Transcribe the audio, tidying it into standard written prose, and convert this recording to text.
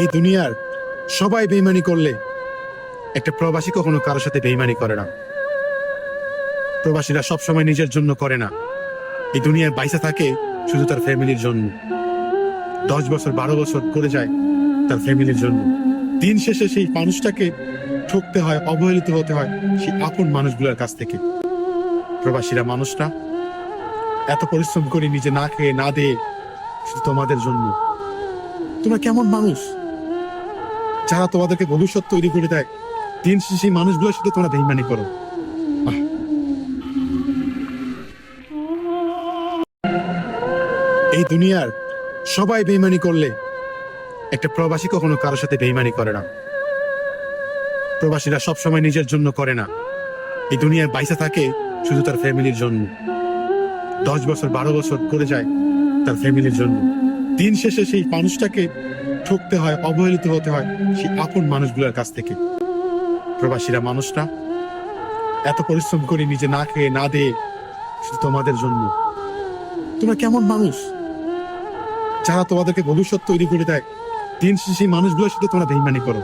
এই দুনিয়ার সবাই বেইমানি করলে একটা প্রবাসী কখনো কারোর সাথে বেইমানি করে না। প্রবাসীরা সবসময় নিজের জন্য করে না, এই দুনিয়ায় বাইসা থাকে শুধু তার ফ্যামিলির জন্য। 10 বছর 12 বছর করে যায় তার ফ্যামিলির জন্য। দিন শেষে সেই মানুষটাকে ঠকতে হয়, অবহেলিত হতে হয় সেই আপন মানুষগুলোর কাছ থেকে। প্রবাসীরা মানুষটা এত পরিশ্রম করে নিজে না খেয়ে না দিয়ে শুধু তোমাদের জন্য। তোমরা কেমন মানুষ যারা তোমাদেরকে ভবিষ্যৎ তৈরি করে দেয়, দিন শেষে সেই মানুষগুলোর সাথে তোমরা বেইমানি করো। আহ! এই দুনিয়ার সবাই বেইমানি করলে একটা প্রবাসী কখনো কারোর সাথে বেইমানি করে না। প্রবাসীরা সবসময় নিজের জন্য করে না, এই দুনিয়ায় বাইসা থাকে শুধু তার ফ্যামিলির জন্য। 10 বছর 12 বছর করে যায় তার ফ্যামিলির জন্য। দিন শেষে সেই মানুষটাকে ঠকতে হয়, অবহেলিত হতে হয় সেই আপন মানুষগুলোর কাছ থেকে। প্রবাসীরা মানুষটা এত পরিশ্রম করে নিজে না খেয়ে না দিয়ে শুধু তোমাদের জন্য। তোমরা কেমন মানুষ যারা তোমাদেরকে ভবিষ্যৎ তৈরি করে দেয়, দিন শেষে সেই মানুষগুলোর সাথে তোমরা বেইমানি করো।